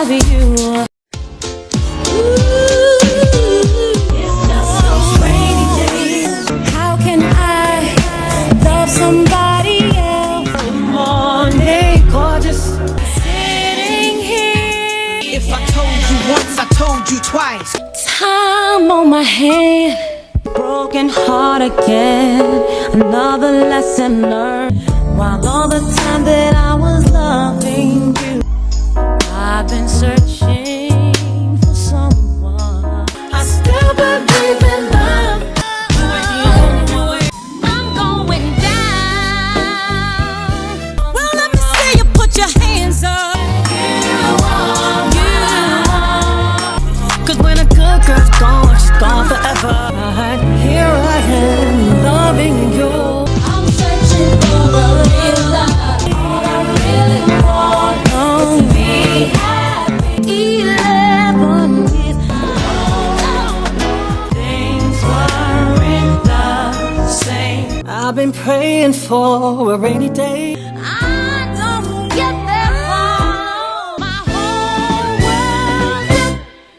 love you. It's just so rainy days. How can I love somebody else? Good morning, gorgeous. Sitting here. If I told you once, I told you twice. Time on my hand, broken heart again. Another lesson learned. While all the time that I was loving you, I've been searching for someone. I still believe in love. I'm going down. Well, let me see you put your hands up. Cause when a good girl's gone, she's gone forever. Here I am, loving you. I'm searching for the real love. All I really want is to be happy. 11 years things weren't the same. I've been praying for a rainy day. I don't get that far. My whole world is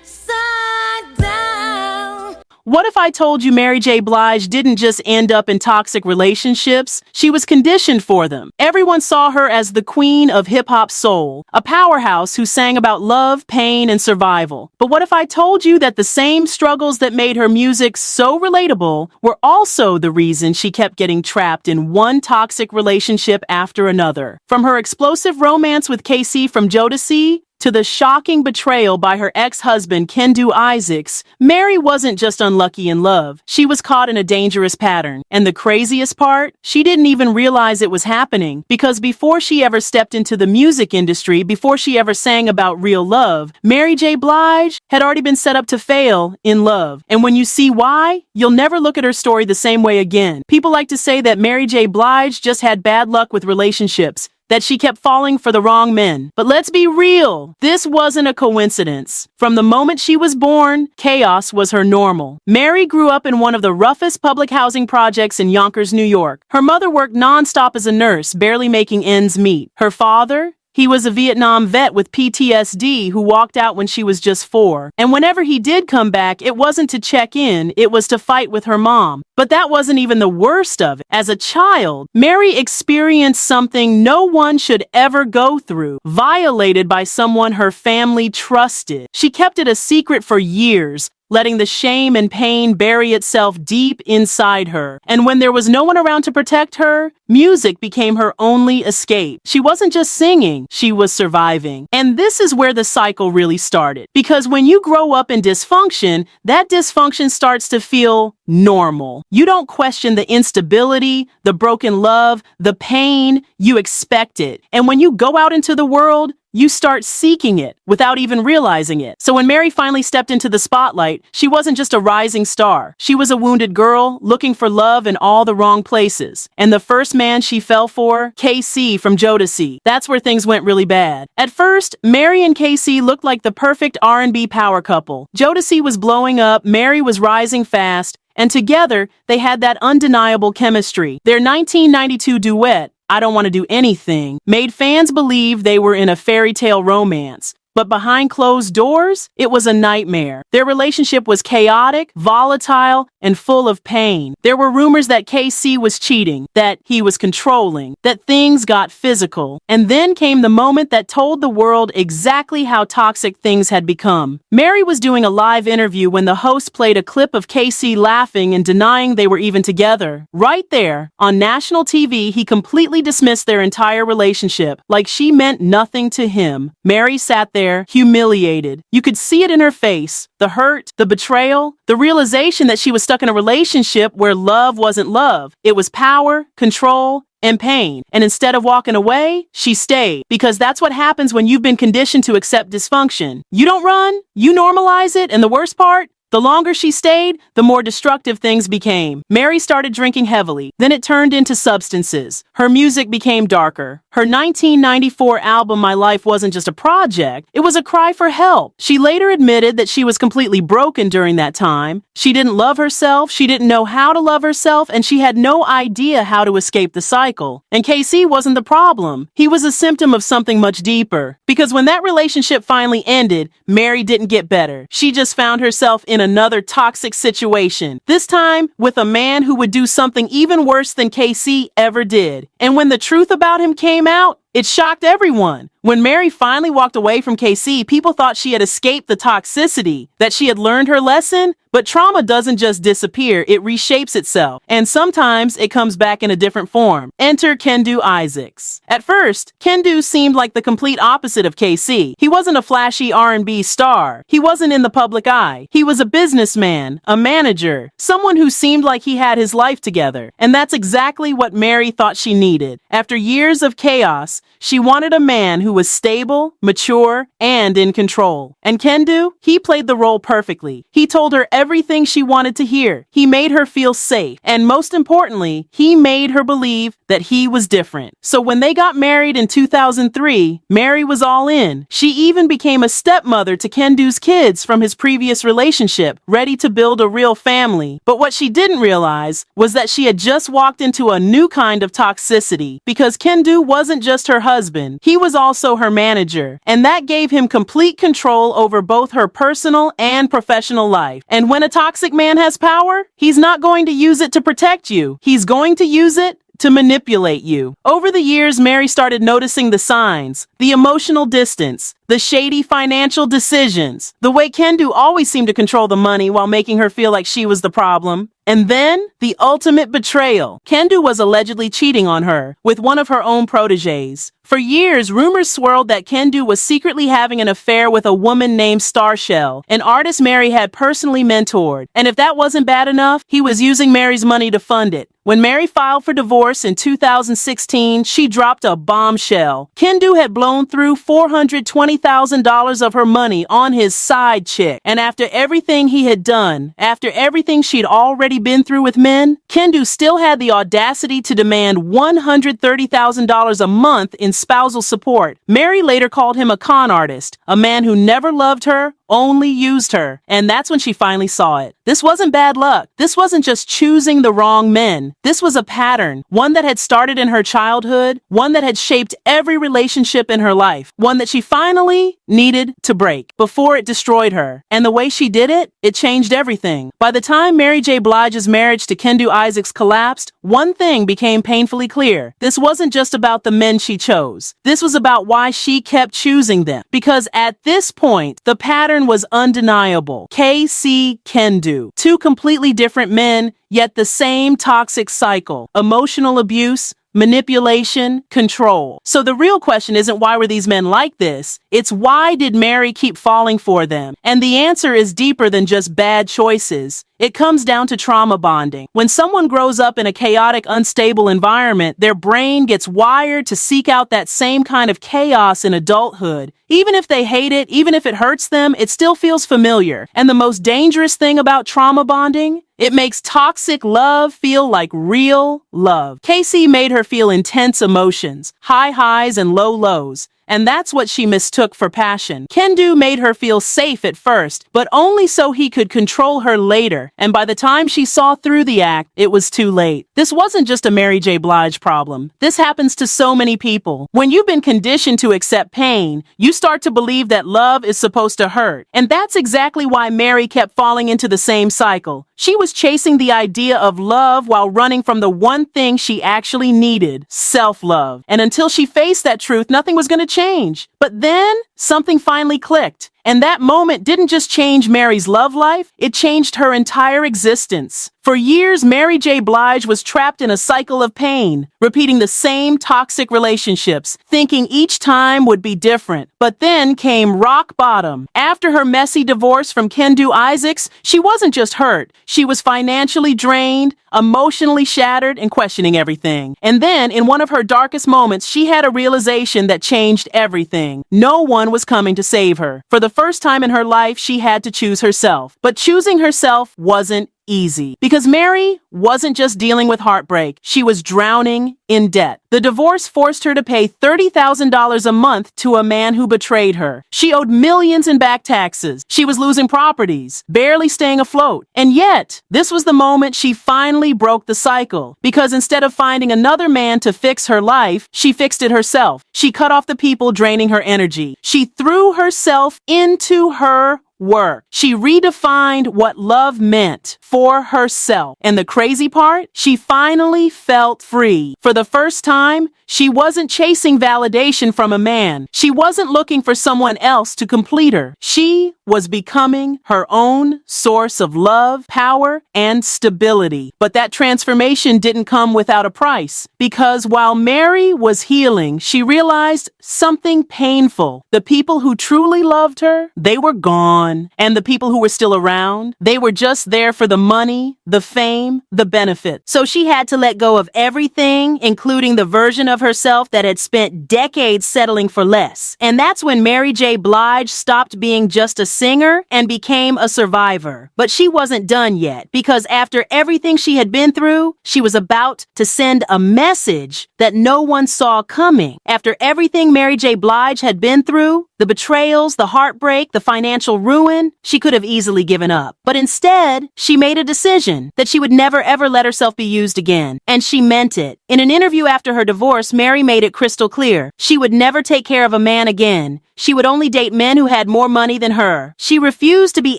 upside down. What if I told you Mary J. Blige didn't just end up in toxic relationships? She was conditioned for them. Everyone saw her as the queen of hip-hop soul, a powerhouse who sang about love, pain, and survival. But what if I told you that the same struggles that made her music so relatable were also the reason she kept getting trapped in one toxic relationship after another? From her explosive romance with KC from Jodeci, to the shocking betrayal by her ex-husband, Kendu Isaacs, Mary wasn't just unlucky in love. She was caught in a dangerous pattern. And the craziest part? She didn't even realize it was happening. Because before she ever stepped into the music industry, before she ever sang about real love, Mary J. Blige had already been set up to fail in love. And when you see why, you'll never look at her story the same way again. People like to say that Mary J. Blige just had bad luck with relationships, that she kept falling for the wrong men. But let's be real, this wasn't a coincidence. From the moment she was born, chaos was her normal. Mary grew up in one of the roughest public housing projects in Yonkers, New York. Her mother worked nonstop as a nurse, barely making ends meet. Her father? He was a Vietnam vet with PTSD who walked out when she was just 4. And whenever he did come back, it wasn't to check in, it was to fight with her mom. But that wasn't even the worst of it. As a child, Mary experienced something no one should ever go through, violated by someone her family trusted. She kept it a secret for years, letting the shame and pain bury itself deep inside her. And when there was no one around to protect her, music became her only escape. She wasn't just singing, she was surviving. And this is where the cycle really started. Because when you grow up in dysfunction, that dysfunction starts to feel normal. You don't question the instability, the broken love, the pain. You expect it. And when you go out into the world, you start seeking it without even realizing it. So when Mary finally stepped into the spotlight, she wasn't just a rising star. She was a wounded girl looking for love in all the wrong places. And the first man she fell for, KC from Jodeci. That's where things went really bad. At first, Mary and KC looked like the perfect R&B power couple. Jodeci was blowing up, Mary was rising fast, and together, they had that undeniable chemistry. Their 1992 duet, I Don't Want to Do Anything, made fans believe they were in a fairy tale romance. But behind closed doors, it was a nightmare. Their relationship was chaotic, volatile, and full of pain. There were rumors that KC was cheating, that he was controlling, that things got physical. And then came the moment that told the world exactly how toxic things had become. Mary was doing a live interview when the host played a clip of KC laughing and denying they were even together. Right there, on national TV, he completely dismissed their entire relationship, like she meant nothing to him. Mary sat there, humiliated. You could see it in her face. The hurt, the betrayal, the realization that she was stuck in a relationship where love wasn't love. It was power, control, and pain. And instead of walking away, she stayed. Because that's what happens when you've been conditioned to accept dysfunction. You don't run, you normalize it, and the worst part, The longer she stayed, the more destructive things became. Mary started drinking heavily. Then it turned into substances. Her music became darker. Her 1994 album My Life wasn't just a project, it was a cry for help. She later admitted that she was completely broken during that time. She didn't love herself, she didn't know how to love herself, and she had no idea how to escape the cycle. And KC wasn't the problem. He was a symptom of something much deeper. Because when that relationship finally ended, Mary didn't get better. She just found herself in another toxic situation. This time with a man who would do something even worse than KC ever did. And when the truth about him came out, it shocked everyone. When Mary finally walked away from KC, people thought she had escaped the toxicity, that she had learned her lesson. But trauma doesn't just disappear, it reshapes itself. And sometimes it comes back in a different form. Enter Kendu Isaacs. At first, Kendu seemed like the complete opposite of KC. He wasn't a flashy R&B star. He wasn't in the public eye. He was a businessman, a manager, someone who seemed like he had his life together. And that's exactly what Mary thought she needed. After years of chaos, she wanted a man who was stable, mature, and in control. And Kendu, he played the role perfectly. He told her everything she wanted to hear. He made her feel safe. And most importantly, he made her believe that he was different. So when they got married in 2003, Mary was all in. She even became a stepmother to Kendu's kids from his previous relationship, ready to build a real family. But what she didn't realize was that she had just walked into a new kind of toxicity, because Kendu wasn't just her husband, he was also her manager. And that gave him complete control over both her personal and professional life. And when a toxic man has power, he's not going to use it to protect you. He's going to use it to manipulate you. Over the years, Mary started noticing the signs, the emotional distance, the shady financial decisions, the way Kendu always seemed to control the money while making her feel like she was the problem. And then, the ultimate betrayal. Kendu was allegedly cheating on her with one of her own proteges. For years, rumors swirled that Kendu was secretly having an affair with a woman named Starshell, an artist Mary had personally mentored. And if that wasn't bad enough, he was using Mary's money to fund it. When Mary filed for divorce in 2016, she dropped a bombshell. Kendu had blown through $420,000 of her money on his side chick. And after everything he had done, after everything she'd already been through with men, Kendu still had the audacity to demand $130,000 a month in spousal support. Mary later called him a con artist, a man who never loved her, only used her. And that's when she finally saw it. This wasn't bad luck. This wasn't just choosing the wrong men. This was a pattern, one that had started in her childhood, one that had shaped every relationship in her life, one that she finally needed to break before it destroyed her. And the way she did it, it changed everything. By the time Mary J. Blige's marriage to Kendu Isaacs collapsed, one thing became painfully clear. This wasn't just about the men she chose. This was about why she kept choosing them. Because at this point, the pattern was undeniable. KC, Kendu. Two completely different men, yet the same toxic cycle. Emotional abuse, manipulation, control. So the real question isn't why were these men like this? It's why did Mary keep falling for them? And the answer is deeper than just bad choices. It comes down to trauma bonding. When someone grows up in a chaotic, unstable environment, their brain gets wired to seek out that same kind of chaos in adulthood. Even if they hate it, even if it hurts them, it still feels familiar. And the most dangerous thing about trauma bonding? It makes toxic love feel like real love. Casey made her feel intense emotions, high highs and low lows. And that's what she mistook for passion. Kendu made her feel safe at first, but only so he could control her later. And by the time she saw through the act, it was too late. This wasn't just a Mary J. Blige problem. This happens to so many people. When you've been conditioned to accept pain, you start to believe that love is supposed to hurt. And that's exactly why Mary kept falling into the same cycle. She was chasing the idea of love while running from the one thing she actually needed, self-love. And until she faced that truth, nothing was going to change. But then something finally clicked. And that moment didn't just change Mary's love life, it changed her entire existence. For years, Mary J. Blige was trapped in a cycle of pain, repeating the same toxic relationships, thinking each time would be different. But then came rock bottom. After her messy divorce from Kendu Isaacs, she wasn't just hurt. She was financially drained, emotionally shattered, and questioning everything. And then, in one of her darkest moments, she had a realization that changed everything. No one was coming to save her. For the first time in her life, she had to choose herself. But choosing herself wasn't easy because Mary wasn't just dealing with heartbreak. She was drowning in debt. The divorce forced her to pay $30,000 a month to a man who betrayed her. She owed millions in back taxes. She was losing properties, barely staying afloat. And yet, this was the moment she finally broke the cycle because instead of finding another man to fix her life, she fixed it herself. She cut off the people draining her energy. She threw herself into her work. She redefined what love meant for herself. And the crazy part, she finally felt free. For the first time, she wasn't chasing validation from a man. She wasn't looking for someone else to complete her. She was becoming her own source of love, power, and stability. But that transformation didn't come without a price. Because while Mary was healing, she realized something painful. The people who truly loved her, they were gone. And the people who were still around, they were just there for the money, the fame, the benefit. So she had to let go of everything, including the version of herself that had spent decades settling for less. And that's when Mary J. Blige stopped being just a singer and became a survivor. But she wasn't done yet, because after everything she had been through, she was about to send a message that no one saw coming. After everything Mary J. Blige had been through, the betrayals, the heartbreak, the financial ruin, she could have easily given up. But instead, she made a decision that she would never ever let herself be used again. And she meant it. In an interview after her divorce, Mary made it crystal clear. She would never take care of a man again. She would only date men who had more money than her. She refused to be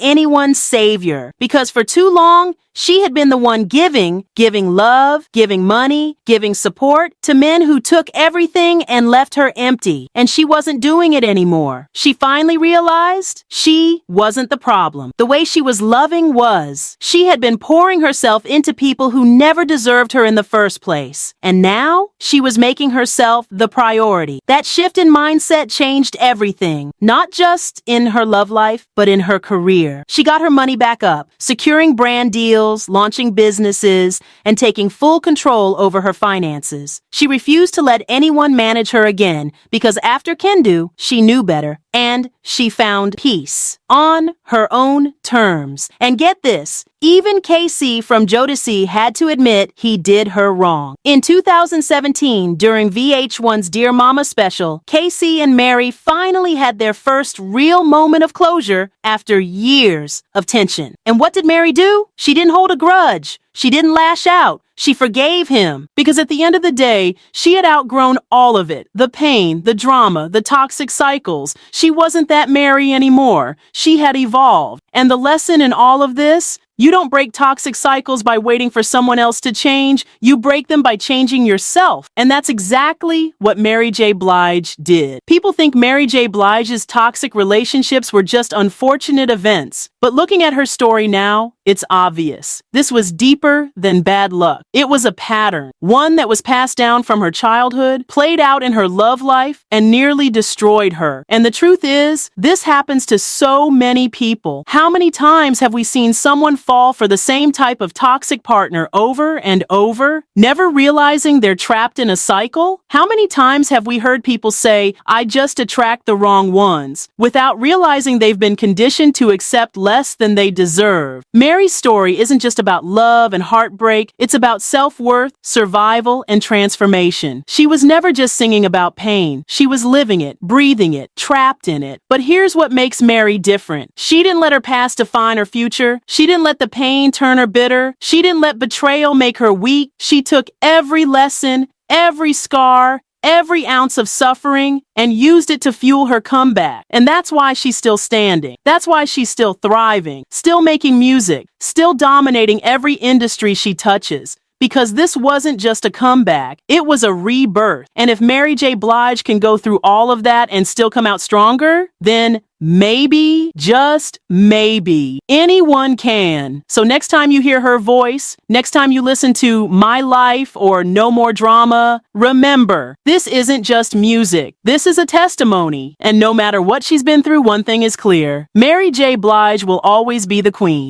anyone's savior because for too long, she had been the one giving love, giving money, giving support to men who took everything and left her empty. And she wasn't doing it anymore. She finally realized she wasn't the problem. The way she was loving was. She had been pouring herself into people who never deserved her in the first place. And now she was making herself the priority. That shift in mindset changed everything. Not just in her love life, but in her career. She got her money back up, securing brand deals, launching businesses, and taking full control over her finances. She refused to let anyone manage her again because after Kendu, she knew better and she found peace on her own terms. And get this, even KC from Jodeci had to admit he did her wrong. In 2017, during VH1's Dear Mama special, KC and Mary finally had their first real moment of closure after years of tension. And what did Mary do? She didn't hold a grudge. She didn't lash out. She forgave him because at the end of the day, she had outgrown all of it. The pain, the drama, the toxic cycles. She wasn't that Mary anymore. She had evolved. And the lesson in all of this, you don't break toxic cycles by waiting for someone else to change. You break them by changing yourself. And that's exactly what Mary J. Blige did. People think Mary J. Blige's toxic relationships were just unfortunate events. But looking at her story now, it's obvious. This was deeper than bad luck. It was a pattern, one that was passed down from her childhood, played out in her love life, and nearly destroyed her. And the truth is, this happens to so many people. How many times have we seen someone fall for the same type of toxic partner over and over, never realizing they're trapped in a cycle? How many times have we heard people say, I just attract the wrong ones, without realizing they've been conditioned to accept less than they deserve? Mary's story isn't just about love and heartbreak, it's about self-worth, survival, and transformation. She was never just singing about pain. She was living it, breathing it, trapped in it. But here's what makes Mary different. She didn't let her past define her future. She didn't let the pain turn her bitter. She didn't let betrayal make her weak. She took every lesson, every scar, every ounce of suffering and used it to fuel her comeback. And that's why she's still standing. That's why she's still thriving, still making music, still dominating every industry she touches. Because this wasn't just a comeback, it was a rebirth. And if Mary J. Blige can go through all of that and still come out stronger, then maybe, just maybe, anyone can. So next time you hear her voice, next time you listen to My Life or No More Drama, remember, this isn't just music. This is a testimony. And no matter what she's been through, one thing is clear. Mary J. Blige will always be the queen.